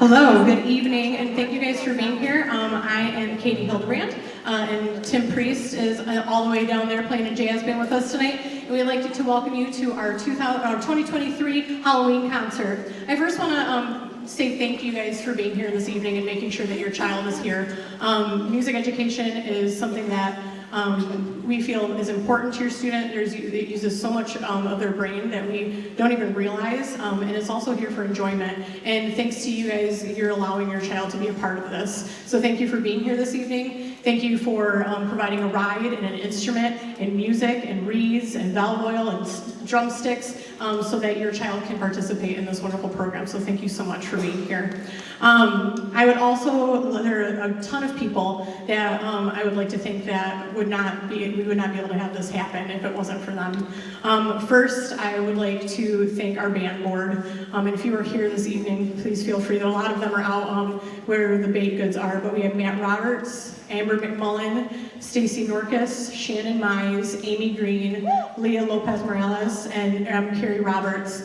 Hello, good evening, and thank you guys for being here. I am Katie Hildebrand, and Tim Priest is all the way down there playing a jazz band with us tonight. And we'd like to welcome you to our 2023 Halloween concert. I first want to say thank you guys for being here this evening and making sure that your child is here. Music education is something that we feel is important to your student. It uses so much of their brain that we don't even realize, and it's also here for enjoyment. And thanks to you guys, you're allowing your child to be a part of this. So thank you for being here this evening. Thank you for providing a ride and an instrument and music and reeds and valve oil and drumsticks so that your child can participate in this wonderful program. So thank you so much for being here. I would also, there are a ton of people that I would like to think that we would not be able to have this happen if it wasn't for them. First, I would like to thank our band board. And if you are here this evening, please feel free. A lot of them are out where the baked goods are, but we have Matt Roberts, Amber McMullen, Stacy Norcus, Shannon Mize, Amy Green, Leah Lopez Morales, and Carrie Roberts.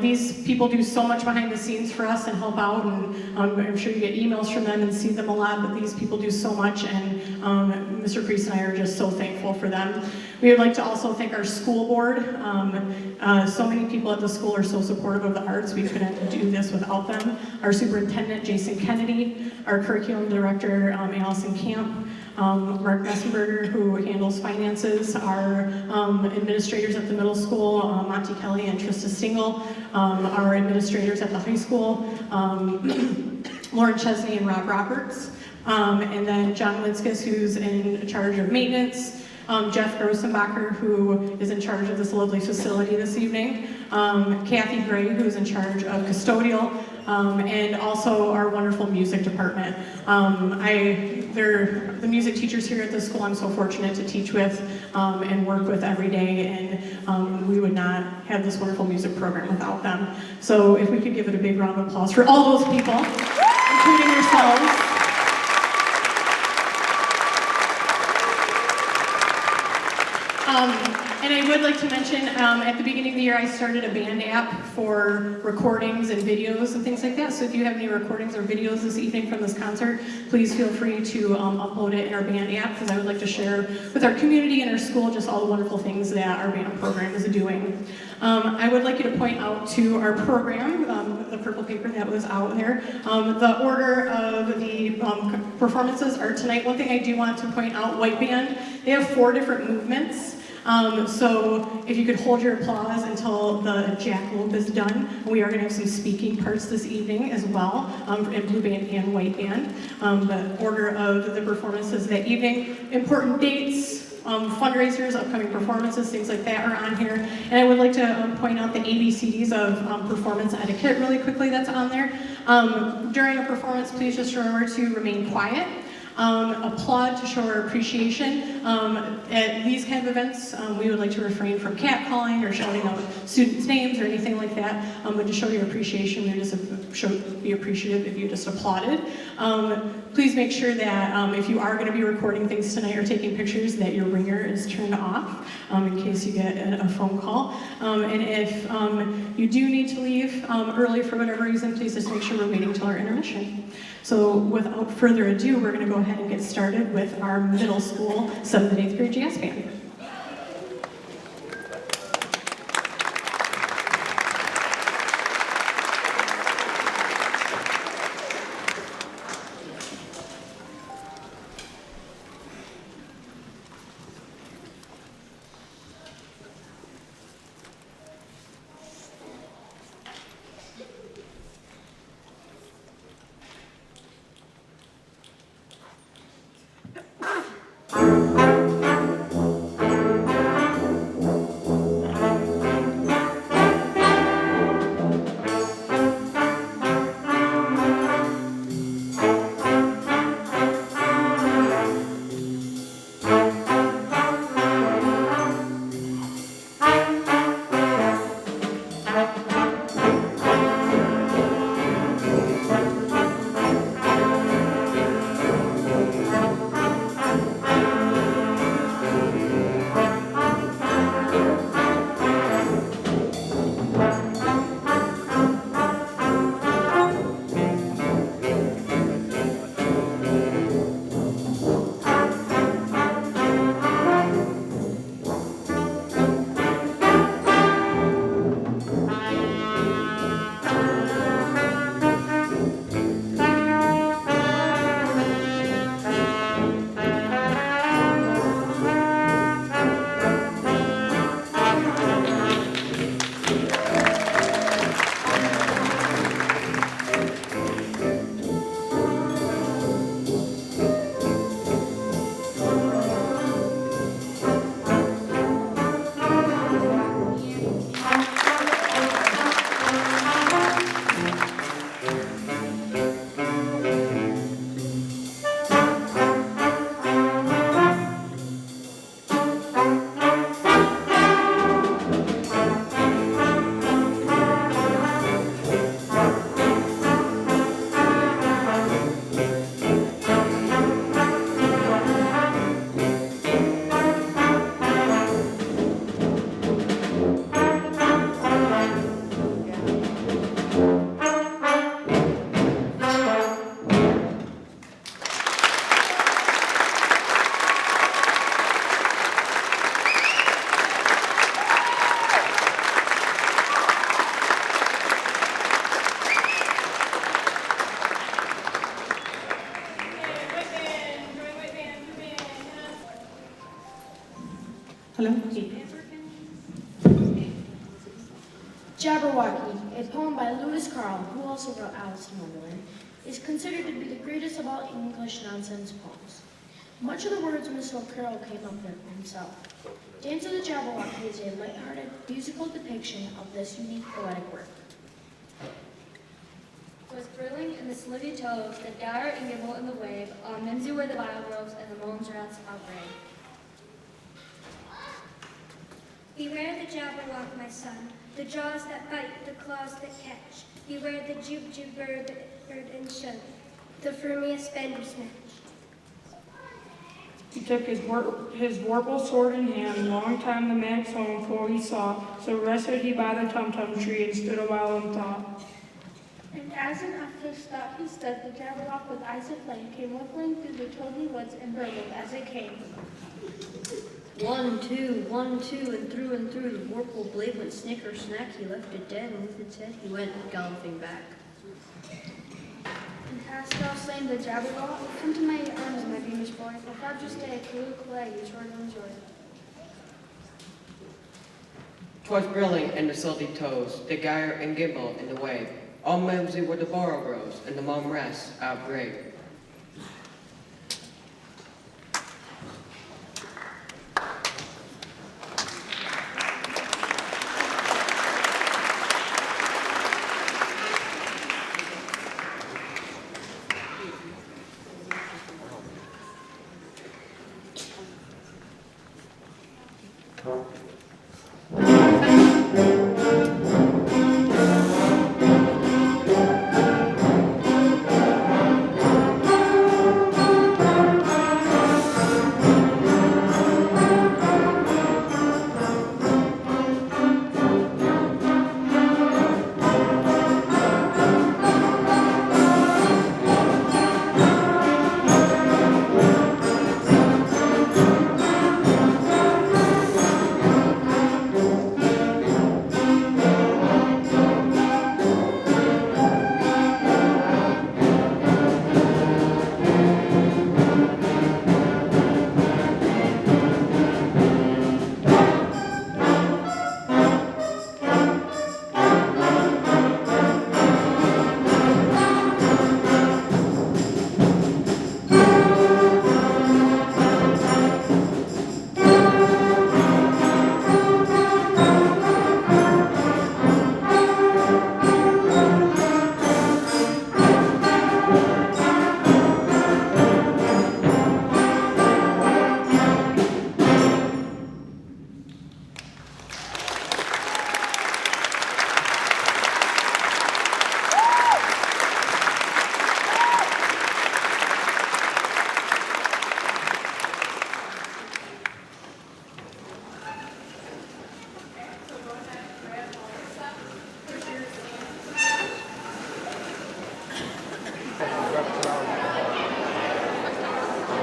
These people do so much behind the scenes for us and help out, and I'm sure you get emails from them and see them a lot, but these people do so much, and Mr. Priest and I are just so thankful for them. We would like to also thank our school board. So many people at the school are so supportive of the arts. We couldn't do this without them. Our superintendent, Jason Kennedy, our curriculum director, Allison Camp, Mark Messenberger, who handles finances, our administrators at the middle school, Monty Kelly and Trista Stingle, our administrators at the high school, Lauren Chesney and Rob Roberts, and then John Linskus, who's in charge of maintenance, Jeff Grossenbacher, who is in charge of this lovely facility this evening, Kathy Gray, who's in charge of custodial, and also our wonderful music department. They're the music teachers here at the school I'm so fortunate to teach with and work with every day, and we would not have this wonderful music program without them. So if we could give it a big round of applause for all those people, including yourselves. And I would like to mention, at the beginning of the year, I started a band app for recordings and videos and things like that. So if you have any recordings or videos this evening from this concert, please feel free to upload it in our band app, because I would like to share with our community and our school just all the wonderful things that our band program is doing. I would like you to point out to our program, the purple paper that was out there, the order of the performances are tonight. One thing I do want to point out, White Band, they have 4 different movements. So if you could hold your applause until the jackalope is done. We are going to have some speaking parts this evening as well, in Blue Band and White Band. The order of the performances that evening, important dates, fundraisers, upcoming performances, things like that are on here. And I would like to point out the ABCDs of performance etiquette really quickly that's on there. During a performance, please just remember to remain quiet. Applaud to show our appreciation. At these kind of events, we would like to refrain from catcalling or shouting out students' names or anything like that, but to show your appreciation, we would just be appreciative if you just applauded. Please make sure that if you are going to be recording things tonight or taking pictures, that your ringer is turned off in case you get a phone call. And if you do need to leave early for whatever reason, please just make sure we're waiting till our intermission. So without further ado, we're going to go ahead and get started with our middle school 7th and 8th grade jazz band. Jabberwocky, a poem by Lewis Carroll, who also wrote Alice in Wonderland, is considered to be the greatest of all English nonsense poems. Much of the words Mr. Carroll came up with himself. Dance of the Jabberwocky is a lighthearted musical depiction of this unique poetic work. Was brilling in the slithy toves, the gyre and gimble in the wave, all mimsy were the wild rose and the mole's rats outbrave. Beware the Jabberwock, my son, the jaws that bite, the claws that catch. Beware the bird and shun, the frumious bandersnatch. He took his warble sword in hand, long time the man's home for he saw, so rested he by the tum-tum tree and stood a while in thought. And as in Octa's thought he stood, the Jabberwock with eyes of flame came whiffling through the toady woods and burbled as it came. 1, 2, 1, 2, and through the vorpal blade went snicker snack. He left it dead, and with its head he went galloping back. And hast thou slain the Jabberwock? Come to my arms, my beamish boy, if thou just stay, clay, you short and joy. 'Twas brilling in the silty toes, the gyre and gimble in the wave. All mimsy were the borough rose, and the mom rests out brave.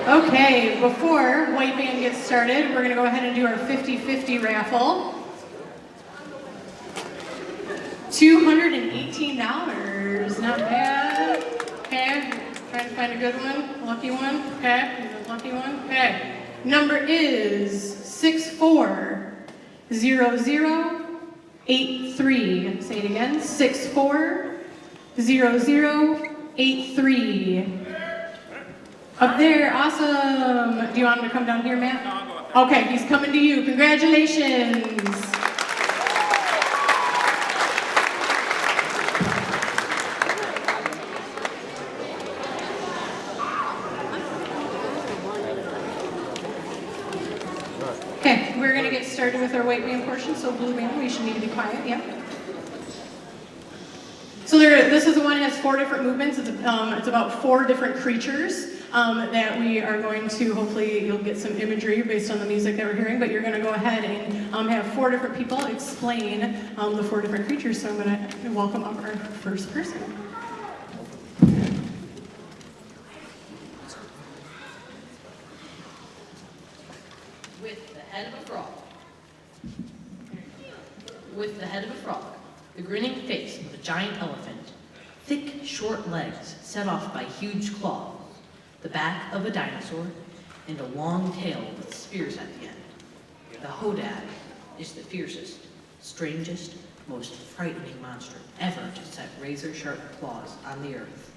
Okay, before White Band gets started, we're going to go ahead and do our 50-50 raffle. $218, not bad. Okay, trying to find a good one, lucky one. Okay, lucky one. Okay, number is 640083. Say it again, 640083. Up there, awesome. Do you want him to come down here, Matt? No, I'll go up there. Okay, he's coming to you. Congratulations. Okay, we're going to get started with our white band portion, so blue band, we should need to be quiet, yeah. So this is the one that has 4 different movements. It's about 4 different creatures that we are going to, hopefully you'll get some imagery based on the music that we're hearing, but you're going to go ahead and have 4 different people explain the 4 different creatures. So I'm going to welcome up our first person. With the head of a frog. With the head of a frog. The grinning face of a giant elephant, thick, short legs set off by huge claws, the back of a dinosaur, and a long tail with spears at the end. The hodad is the fiercest, strangest, most frightening monster ever to set razor-sharp claws on the earth.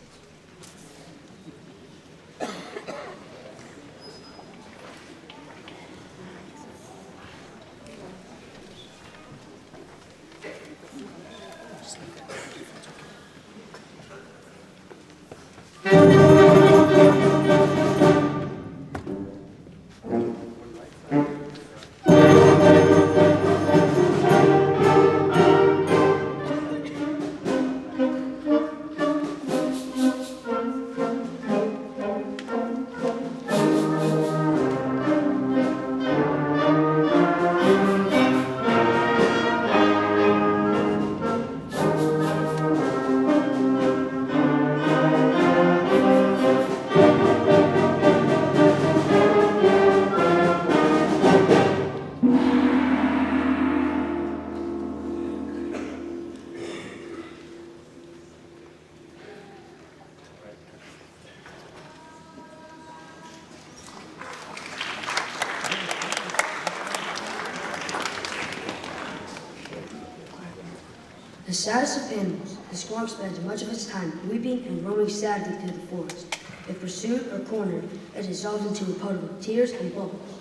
The saddest of animals, the squawk spends much of its time weeping and roaming sadly through the forest. If pursued or cornered, it dissolves into a puddle of tears and bubbles.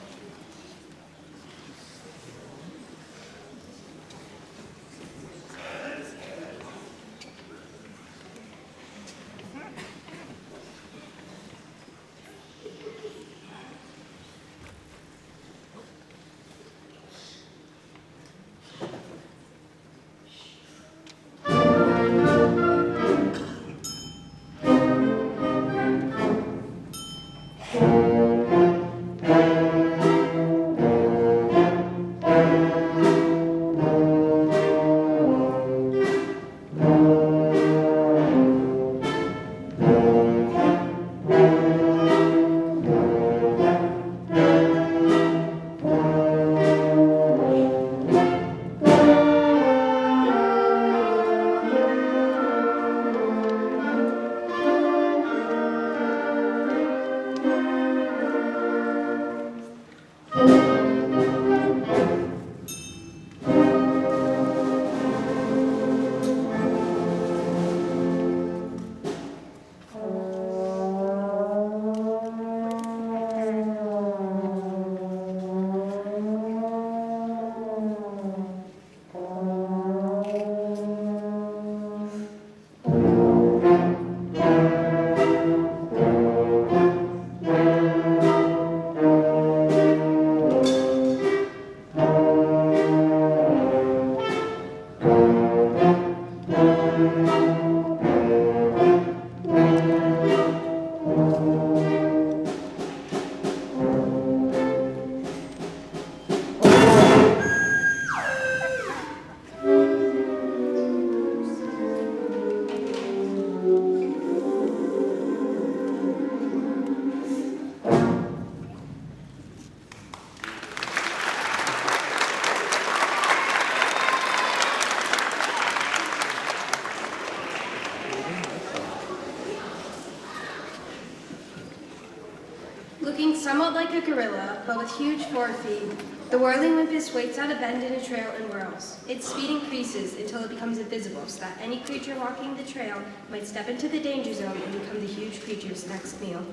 Looking somewhat like a gorilla, but with huge forefeet, the whirling Olympus waits out a bend in a trail and whirls. Its speed increases until it becomes invisible, so that any creature walking the trail might step into the danger zone and become the huge creature's next meal.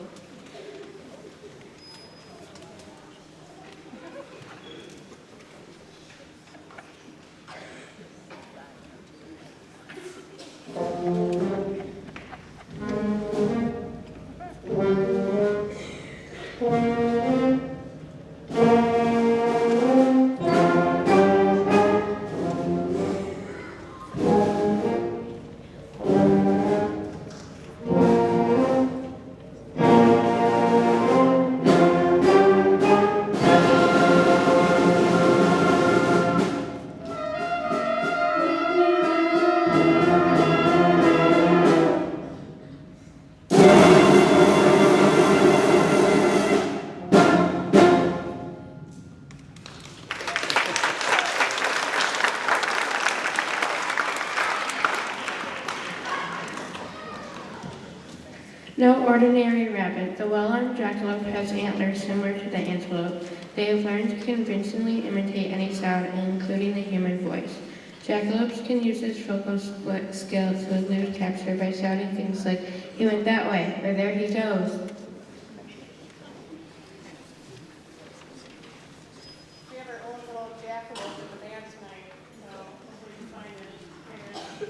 No ordinary rabbit, the well-armed jackalope has antlers similar to the antelope. They have learned to convincingly imitate any sound, including the human voice. Jackalopes can use his vocal skill to elude capture by shouting things like, "He went that way," or "There he goes." We have our own little jackalope in the band tonight, so hopefully you can find it.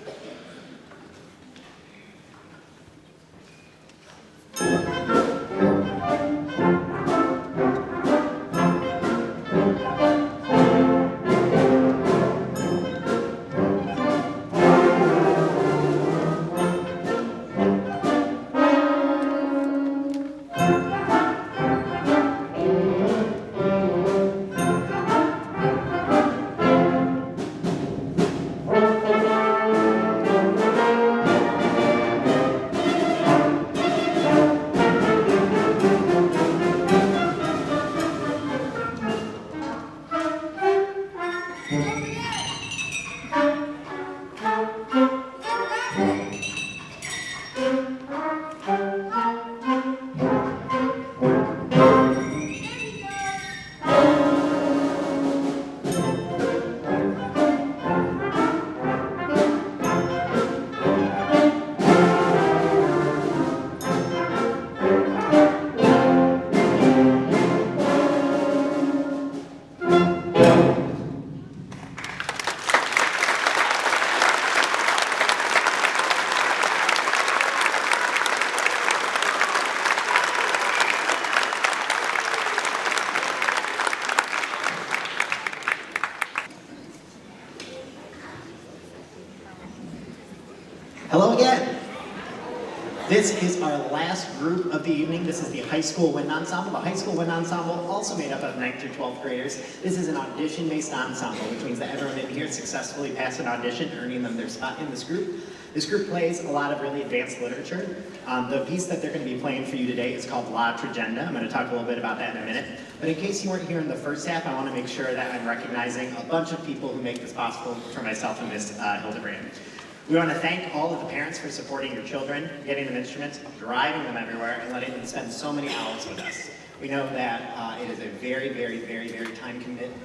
Hello again. This is our last group of the evening. This is the High School Wind Ensemble. The High School Wind Ensemble, also made up of 9th through 12th graders. This is an audition-based ensemble, which means that everyone in here successfully passed an audition, earning them their spot in this group. This group plays a lot of really advanced literature. The piece that they're going to be playing for you today is called La Tragenda. I'm going to talk a little bit about that in a minute. But in case you weren't here in the first half, I want to make sure that I'm recognizing a bunch of people who make this possible for myself and Miss Hildebrand. We want to thank all of the parents for supporting your children, getting them instruments, driving them everywhere, and letting them spend so many hours with us. We know that it is a very, very, very, very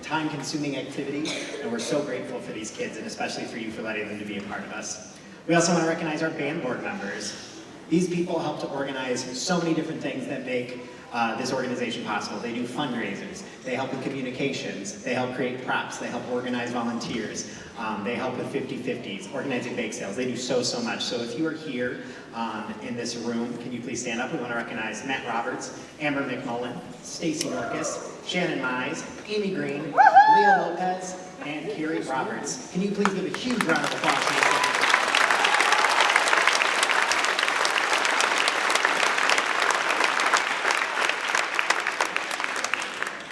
time-consuming activity, and we're so grateful for these kids, and especially for you for letting them to be a part of us. We also want to recognize our band board members. These people help to organize so many different things that make this organization possible. They do fundraisers, they help with communications, they help create props, they help organize volunteers, they help with 50/50s, organizing bake sales. They do so much. So if you are here in this room, can you please stand up? We want to recognize Matt Roberts, Amber McMullen, Stacy Norcus, Shannon Mize, Amy Green, Leah Lopez, and Carrie Roberts. Can you please give a huge round of applause for these guys?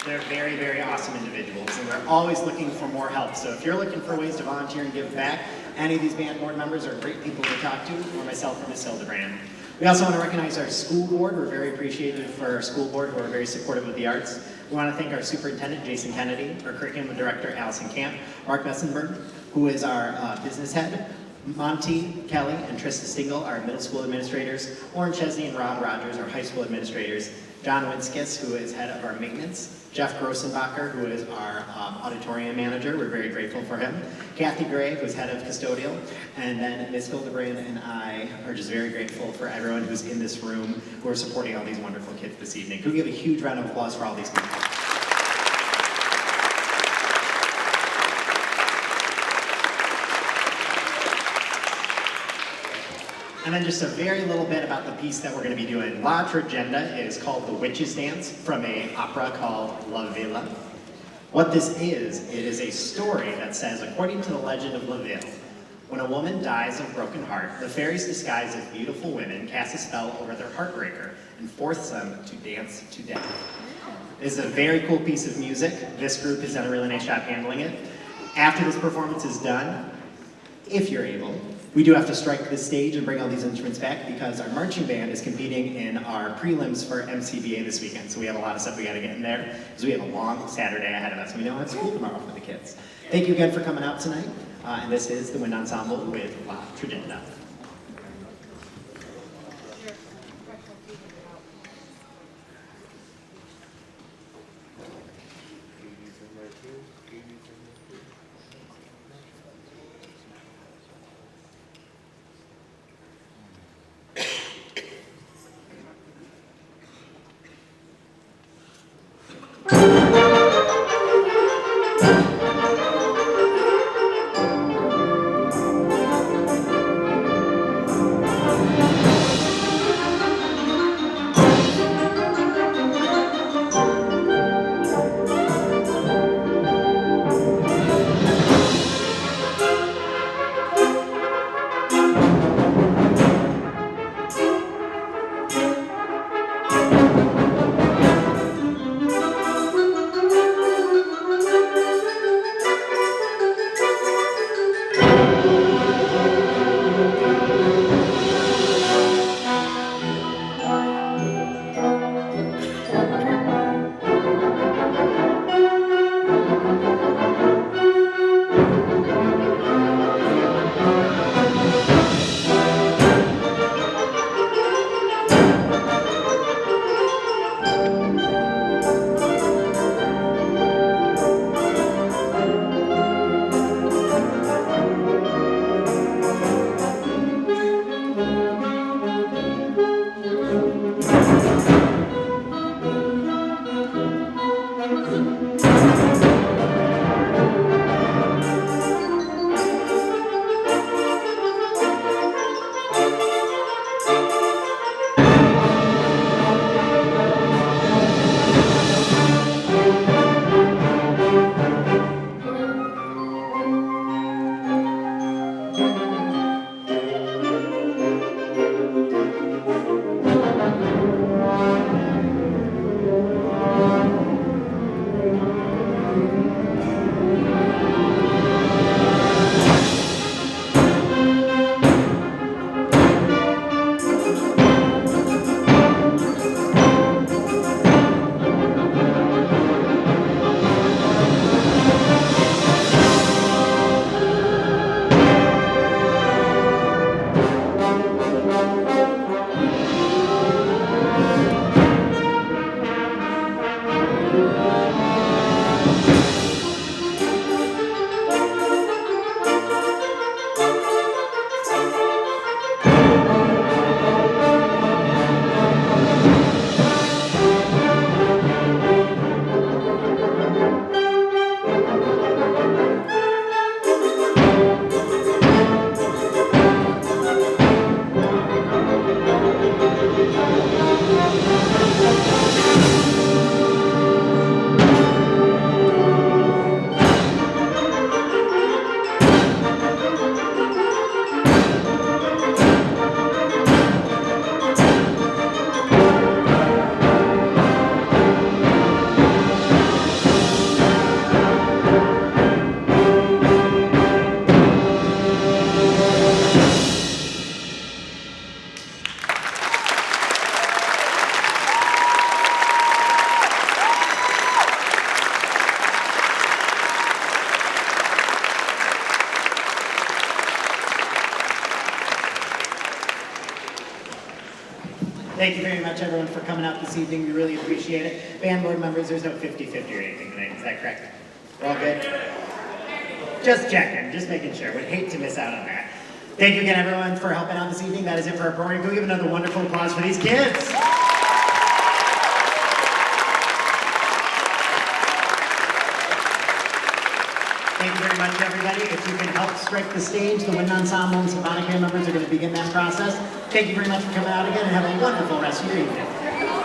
They're very, very awesome individuals, and we're always looking for more help. So if you're looking for ways to volunteer and give back, any of these band board members are great people to talk to, or myself or Miss Hildebrand. We also want to recognize our school board. We're very appreciative for our school board, who are very supportive of the arts. We want to thank our superintendent, Jason Kennedy, our curriculum director, Allison Camp, Mark Messenberg, who is our business head, Monty, Kelly, and Trista Stingle, our middle school administrators, Lauren Chesney and Rob Rogers, our high school administrators, John Winskis, who is head of our maintenance, Jeff Grossenbacher, who is our auditorium manager. We're very grateful for him. Kathy Gray, who's head of custodial. And then Ms. Hildebrand and I are just very grateful for everyone who's in this room who are supporting all these wonderful kids this evening. Can we give a huge round of applause for all these people? And then just a very little bit about the piece that we're going to be doing. La Tragenda is called The Witch's Dance from an opera called La Villa. What this is, it is a story that says, according to the legend of La Ville, when a woman dies of a broken heart, the fairies disguised as beautiful women cast a spell over their heartbreaker and force them to dance to death. This is a very cool piece of music. This group has done a really nice job handling it. After this performance is done, if you're able, we do have to strike the stage and bring all these instruments back because our marching band is competing in our prelims for MCBA this weekend. So we have a lot of stuff we got to get in there because we have a long Saturday ahead of us. We don't have school tomorrow for the kids. Thank you again for coming out tonight. And this is the Wind Ensemble with La Tragenda. Thank you very much, everyone, for coming out this evening. We really appreciate it. Band board members, there's no 50-50 or anything tonight. Is that correct? We're all good? Just checking, just making sure. Would hate to miss out on that. Thank you again, everyone, for helping out this evening. That is it for our program. Go give another wonderful applause for these kids. Thank you very much, everybody. If you can help strike the stage, the Wind Ensemble and Symphonic Band members are going to begin that process. Thank you very much for coming out again, and have a wonderful rest of your evening.